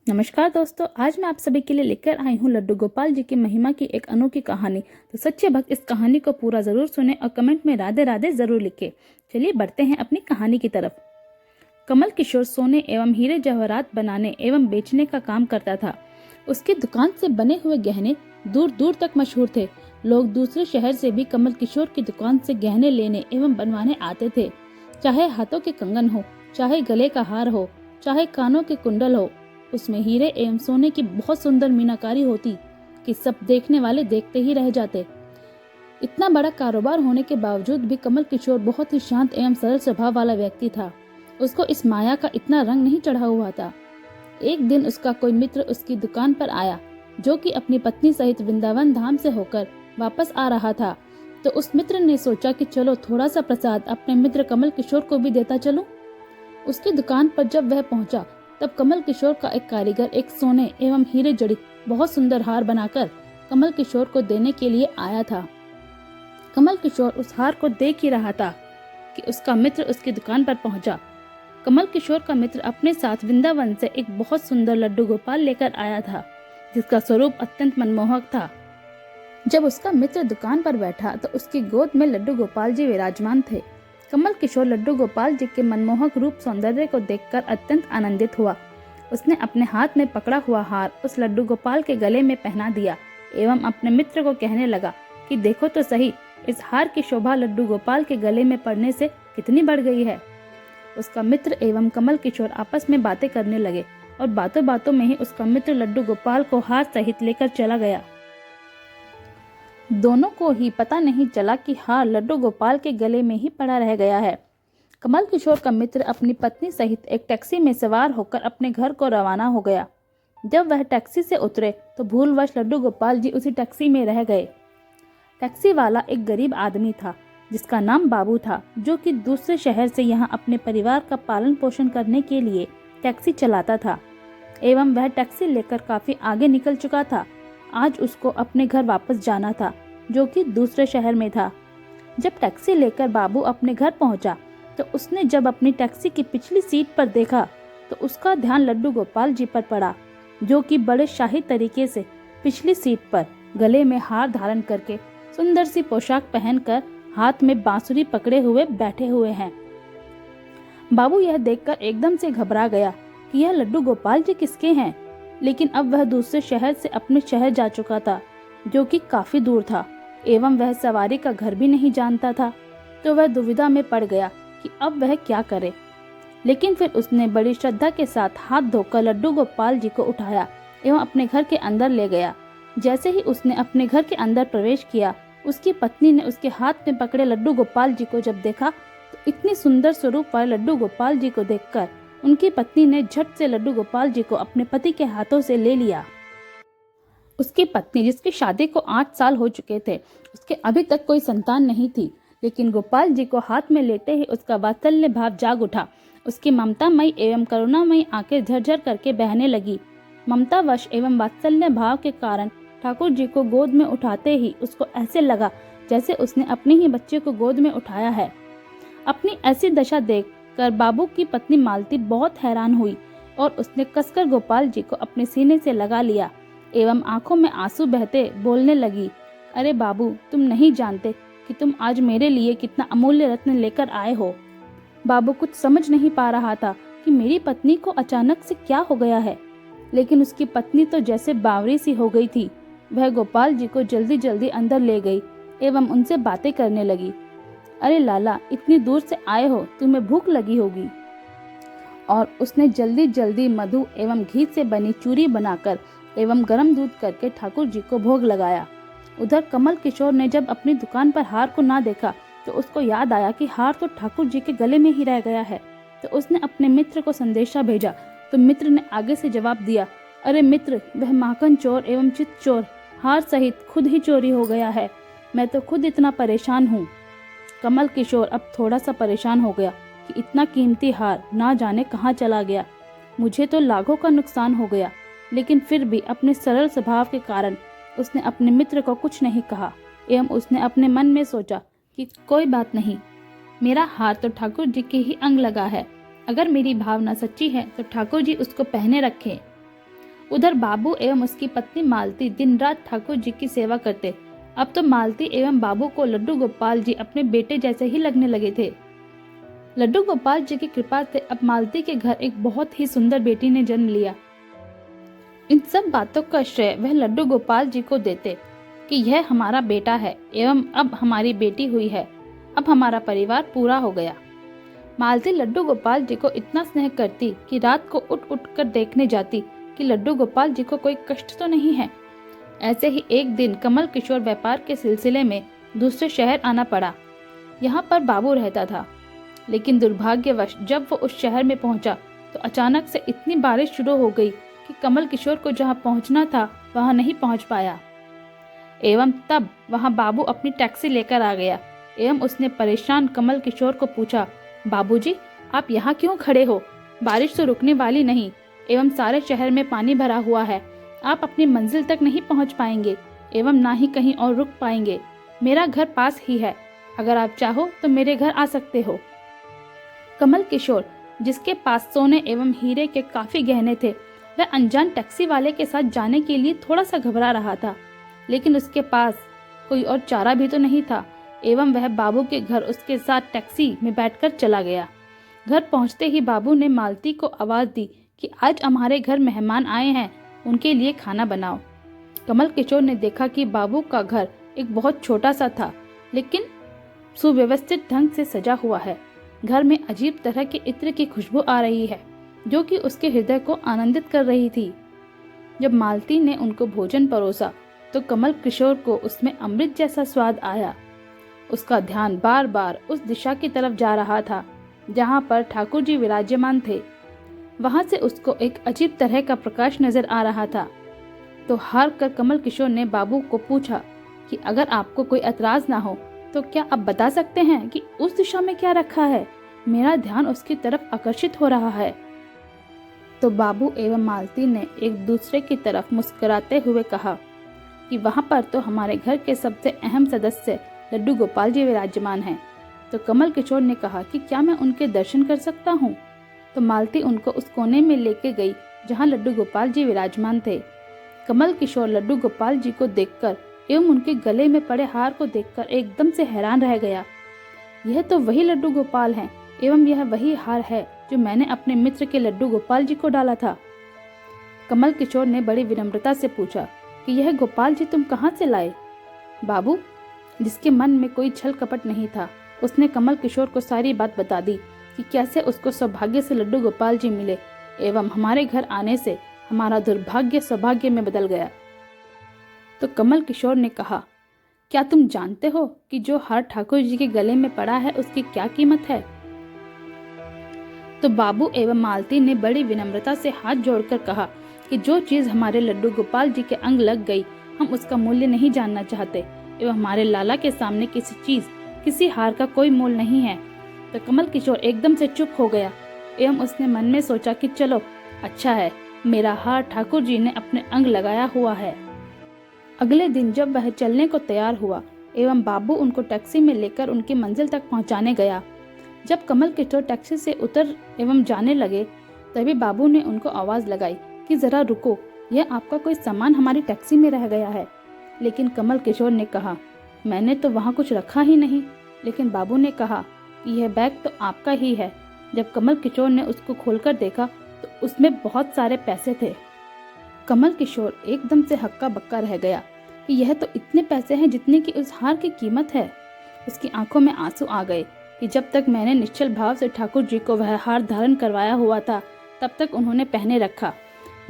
नमस्कार दोस्तों, आज मैं आप सभी के लिए लेकर आई हूँ लड्डू गोपाल जी की महिमा की एक अनोखी कहानी। तो सच्चे भक्त इस कहानी को पूरा जरूर सुने और कमेंट में राधे राधे जरूर लिखे। चलिए बढ़ते हैं अपनी कहानी की तरफ। कमल किशोर सोने एवं हीरे जवाहरात बनाने एवं बेचने का काम करता था। उसकी दुकान से बने हुए गहने दूर दूर तक मशहूर थे। लोग दूसरे शहर से भी कमल किशोर की दुकान से गहने लेने एवं बनवाने आते थे। चाहे हाथों के कंगन हो, चाहे गले का हार हो, चाहे कानों के कुंडल हो, उसमें हीरे एवं सोने की बहुत सुंदर मीनाकारी होती कि सब देखने वाले देखते ही रह जाते। इतना बड़ा कारोबार होने के बावजूद भी कमल किशोर बहुत ही शांत एवं सरल स्वभाव वाला व्यक्ति था। उसको इस माया का इतना रंग नहीं चढ़ा हुआ था। एक दिन उसका कोई मित्र उसकी दुकान पर आया, जो कि अपनी पत्नी सहित वृंदावन धाम से होकर वापस आ रहा था। तो उस मित्र ने सोचा कि चलो थोड़ा सा प्रसाद अपने मित्र कमल किशोर को भी देता चलूं। उसकी दुकान पर जब वह पहुंचा, तब कमल किशोर का एक कारीगर एक सोने एवं हीरे जड़ित बहुत सुंदर हार बनाकर कमल किशोर को देने के लिए आया था। कमल किशोर उस हार को देख ही रहा था कि उसका मित्र उसकी दुकान पर पहुंचा। कमल किशोर का मित्र अपने साथ वृंदावन से एक बहुत सुंदर लड्डू गोपाल लेकर आया था, जिसका स्वरूप अत्यंत मनमोहक था। जब उसका मित्र दुकान पर बैठा तो उसकी गोद में लड्डू गोपाल जी विराजमान थे। कमल किशोर लड्डू गोपाल जी के मनमोहक रूप सौंदर्य को देखकर अत्यंत आनंदित हुआ। उसने अपने हाथ में पकड़ा हुआ हार उस लड्डू गोपाल के गले में पहना दिया एवं अपने मित्र को कहने लगा कि देखो तो सही, इस हार की शोभा लड्डू गोपाल के गले में पड़ने से कितनी बढ़ गई है। उसका मित्र एवं कमल किशोर आपस में बातें करने लगे और बातों बातों में ही उसका मित्र लड्डू गोपाल को हार सहित लेकर चला गया। दोनों को ही पता नहीं चला कि हार लड्डू गोपाल के गले में ही पड़ा रह गया है। कमल किशोर का मित्र अपनी पत्नी सहित एक टैक्सी में सवार होकर अपने घर को रवाना हो गया। जब वह टैक्सी से उतरे तो भूलवश लड्डू गोपाल जी उसी टैक्सी में रह गए। टैक्सी वाला एक गरीब आदमी था, जिसका नाम बाबू था, जो कि दूसरे शहर से यहाँ अपने परिवार का पालन पोषण करने के लिए टैक्सी चलाता था एवं वह टैक्सी लेकर काफी आगे निकल चुका था। आज उसको अपने घर वापस जाना था, जो कि दूसरे शहर में था। जब टैक्सी लेकर बाबू अपने घर पहुंचा तो उसने जब अपनी टैक्सी की पिछली सीट पर देखा तो उसका ध्यान लड्डू गोपाल जी पर पड़ा, जो कि बड़े शाही तरीके से पिछली सीट पर गले में हार धारण करके सुंदर सी पोशाक पहनकर हाथ में बांसुरी पकड़े हुए बैठे हुए हैं। बाबू यह देखकर एकदम से घबरा गया कि यह लड्डू गोपाल जी किसके हैं। लेकिन अब वह दूसरे शहर से अपने शहर जा चुका था, जो कि काफी दूर था एवं वह सवारी का घर भी नहीं जानता था। तो वह दुविधा में पड़ गया कि अब वह क्या करे। लेकिन फिर उसने बड़ी श्रद्धा के साथ हाथ धोकर लड्डू गोपाल जी को उठाया एवं अपने घर के अंदर ले गया। जैसे ही उसने अपने घर के अंदर प्रवेश किया, उसकी पत्नी ने उसके हाथ में पकड़े लड्डू गोपाल जी को जब देखा तो इतनी सुंदर स्वरूप वाले लड्डू गोपाल जी को देखकर उनकी पत्नी ने झट से लड्डू गोपाल जी को अपने पति के हाथों से ले लिया। उसकी पत्नी, जिसकी शादी को 8 साल हो चुके थे, उसके अभी तक कोई संतान नहीं थी, लेकिन गोपाल जी को हाथ में लेते ही उसका वात्सल्य भाव जाग उठा। उसकी ममतामयी एवं करुणामयी आंखें झरझर करके बहने लगी। ममतावश एवं वात्सल्य भाव के कारण ठाकुर जी को गोद में उठाते ही उसको ऐसे लगा जैसे उसने अपने ही बच्चे को गोद में उठाया है। अपनी ऐसी दशा देख कर बाबू की पत्नी मालती बहुत हैरान हुई और उसने कसकर गोपाल जी को अपने सीने से लगा लिया एवं आंखों में आंसू बहते बोलने लगी, अरे बाबू, तुम नहीं जानते कि तुम आज मेरे लिए कितना अमूल्य रत्न लेकर आए हो। बाबू कुछ समझ नहीं पा रहा था कि मेरी पत्नी को अचानक से क्या हो गया है, लेकिन उसकी पत्नी तो जैसे बावरी सी हो गई थी। वह गोपाल जी को जल्दी जल्दी अंदर ले गई एवं उनसे बातें करने लगी। अरे लाला, इतनी दूर से आए हो, तुम्हें भूख लगी होगी। और उसने जल्दी जल्दी मधु एवं घी से बनी चूरी बनाकर एवं गर्म दूध करके ठाकुर जी को भोग लगाया। उधर कमल किशोर ने जब अपनी दुकान पर हार को ना देखा तो उसको याद आया कि हार तो ठाकुर जी के गले में ही रह गया है। तो उसने अपने मित्र को संदेशा भेजा। तो मित्र ने आगे से जवाब दिया, अरे मित्र, वह माखन चोर एवं चित चोर हार सहित खुद ही चोरी हो गया है। मैं तो खुद इतना परेशान हूँ। कमल किशोर अब थोड़ा सा परेशान हो गया कि इतना कीमती हार ना जाने कहाँ चला गया। मुझे तो लाखों का नुकसान हो गया। लेकिन फिर भी अपने सरल स्वभाव के कारण उसने अपने मित्र को कुछ नहीं कहा एवं उसने अपने मन में सोचा कि कोई बात नहीं, मेरा हार तो ठाकुर जी के ही अंग लगा है। अगर मेरी भावना सच्ची है तो ठाकुर जी उसको पहने रखें। उधर बाबू एवं उसकी पत्नी मालती दिन रात ठाकुर जी की सेवा करते। अब तो मालती एवं बाबू को लड्डू गोपाल जी अपने बेटे जैसे ही लगने लगे थे। लड्डू गोपाल जी की कृपा से अब मालती के घर एक बहुत ही सुंदर बेटी ने जन्म लिया। इन सब बातों का श्रेय वह लड्डू गोपाल जी को देते कि यह हमारा बेटा है एवं अब हमारी बेटी हुई है, अब हमारा परिवार पूरा हो गया। मालती लड्डू गोपाल जी को इतना स्नेह करती कि रात को उठ उठ कर देखने जाती कि लड्डू गोपाल जी को कोई कष्ट तो नहीं है। ऐसे ही एक दिन कमल किशोर व्यापार के सिलसिले में दूसरे शहर आना पड़ा। यहाँ पर बाबू रहता था, लेकिन दुर्भाग्यवश जब वो उस शहर में पहुंचा तो अचानक से इतनी बारिश शुरू हो गई कि कमल किशोर को जहाँ पहुंचना था वहाँ नहीं पहुंच पाया। एवं तब वहाँ बाबू अपनी टैक्सी लेकर आ गया एवं उसने परेशान कमल किशोर को पूछा, बाबूजी आप यहाँ क्यों खड़े हो? बारिश तो रुकने वाली नहीं एवं सारे शहर में पानी भरा हुआ है, आप अपनी मंजिल तक नहीं पहुँच पाएंगे एवं ना ही कहीं और रुक पाएंगे। मेरा घर पास ही है, अगर आप चाहो तो मेरे घर आ सकते हो। कमल किशोर, जिसके पास सोने एवं हीरे के काफी गहने थे, वह अनजान टैक्सी वाले के साथ जाने के लिए थोड़ा सा घबरा रहा था, लेकिन उसके पास कोई और चारा भी तो नहीं था एवं वह बाबू के घर उसके साथ टैक्सी में बैठकर चला गया। घर पहुंचते ही बाबू ने मालती को आवाज दी कि आज हमारे घर मेहमान आए हैं, उनके लिए खाना बनाओ। कमल किशोर ने देखा कि बाबू का घर एक बहुत छोटा सा था, लेकिन सुव्यवस्थित ढंग से सजा हुआ है। घर में अजीब तरह के इत्र की खुशबू आ रही है जो कि उसके हृदय को आनंदित कर रही थी। जब मालती ने उनको भोजन परोसा तो कमल किशोर को उसमें अमृत जैसा स्वाद आया। उसका ध्यान बार बार उस दिशा की तरफ जा रहा था जहाँ पर ठाकुर जी विराजमान थे। वहां से उसको एक अजीब तरह का प्रकाश नजर आ रहा था। तो हार कर कमल किशोर ने बाबू को पूछा कि अगर आपको कोई एतराज ना हो तो क्या आप बता सकते हैं कि उस दिशा में क्या रखा है? मेरा ध्यान उसकी तरफ आकर्षित हो रहा है। तो बाबू एवं मालती ने एक दूसरे की तरफ मुस्कुराते हुए कहा कि वहां पर तो हमारे घर के सबसे अहम सदस्य लड्डू गोपाल जी विराजमान हैं। तो कमल किशोर ने कहा कि क्या मैं उनके दर्शन कर सकता हूँ? तो मालती उनको उस कोने में लेके गई जहाँ लड्डू गोपाल जी विराजमान थे। कमल किशोर लड्डू गोपाल जी को देखकर एवं उनके गले में पड़े हार को देखकर एकदम से हैरान रह गया। यह तो वही लड्डू गोपाल हैं एवं यह वही हार है जो मैंने अपने मित्र के लड्डू गोपाल जी को डाला था। कमल किशोर ने बड़ी विनम्रता से पूछा कि यह गोपाल जी तुम कहाँ से लाए? बाबू, जिसके मन में कोई छल कपट नहीं था, उसने कमल किशोर को सारी बात बता दी कि कैसे उसको सौभाग्य से लड्डू गोपाल जी मिले एवं हमारे घर आने से हमारा दुर्भाग्य सौभाग्य में बदल गया। तो कमल किशोर ने कहा, क्या तुम जानते हो कि जो हार ठाकुर जी के गले में पड़ा है उसकी क्या कीमत है? तो बाबू एवं मालती ने बड़ी विनम्रता से हाथ जोड़कर कहा कि जो चीज हमारे लड्डू गोपाल जी के अंग लग गई, हम उसका मूल्य नहीं जानना चाहते एवं हमारे लाला के सामने किसी चीज, किसी हार का कोई मोल नहीं है। तो कमल किशोर एकदम से चुप हो गया एवं उसने मन में सोचा कि चलो अच्छा है, मेरा हार ठाकुर जी ने अपने अंग लगाया हुआ है। अगले दिन जब वह चलने को तैयार हुआ एवं बाबू उनको टैक्सी में लेकर उनकी मंजिल तक पहुंचाने गया, जब कमल किशोर टैक्सी से उतर एवं जाने लगे तभी बाबू ने उनको आवाज लगाई कि जरा रुको, यह आपका कोई सामान हमारी टैक्सी में रह गया है। लेकिन कमल किशोर ने कहा, मैंने तो वहाँ कुछ रखा ही नहीं। लेकिन बाबू ने कहा कि यह बैग तो आपका ही है। जब कमल किशोर ने उसको खोलकर देखा तो उसमें बहुत सारे पैसे थे। कमल किशोर एकदम से हक्का बक्का रह गया कि यह तो इतने पैसे हैं जितने की उस हार की कीमत है। उसकी आंखों में आंसू आ गए कि जब तक मैंने निश्चल भाव से ठाकुर जी को वह हार धारण करवाया हुआ था तब तक उन्होंने पहने रखा।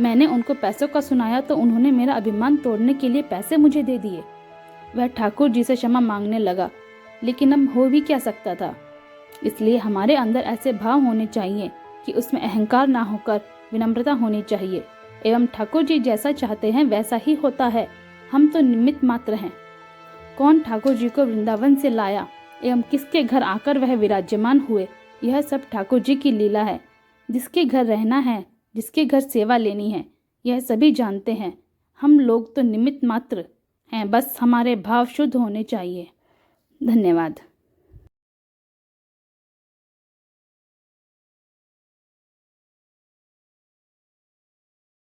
मैंने उनको पैसों का सुनाया तो उन्होंने मेरा अभिमान तोड़ने के लिए पैसे मुझे दे दिए। वह ठाकुर जी से क्षमा मांगने लगा, लेकिन अब हो भी क्या सकता था। इसलिए हमारे अंदर ऐसे भाव होने चाहिए कि उसमें अहंकार ना होकर विनम्रता होनी चाहिए एवं ठाकुर जी जैसा चाहते हैं वैसा ही होता है। हम तो निमित्त मात्र हैं। कौन ठाकुर जी को वृंदावन से लाया एवं किसके घर आकर वह विराजमान हुए, यह सब ठाकुर जी की लीला है। जिसके घर रहना है, जिसके घर सेवा लेनी है, यह सभी जानते हैं। हम लोग तो निमित्त मात्र हैं, बस हमारे भाव शुद्ध होने चाहिए। धन्यवाद।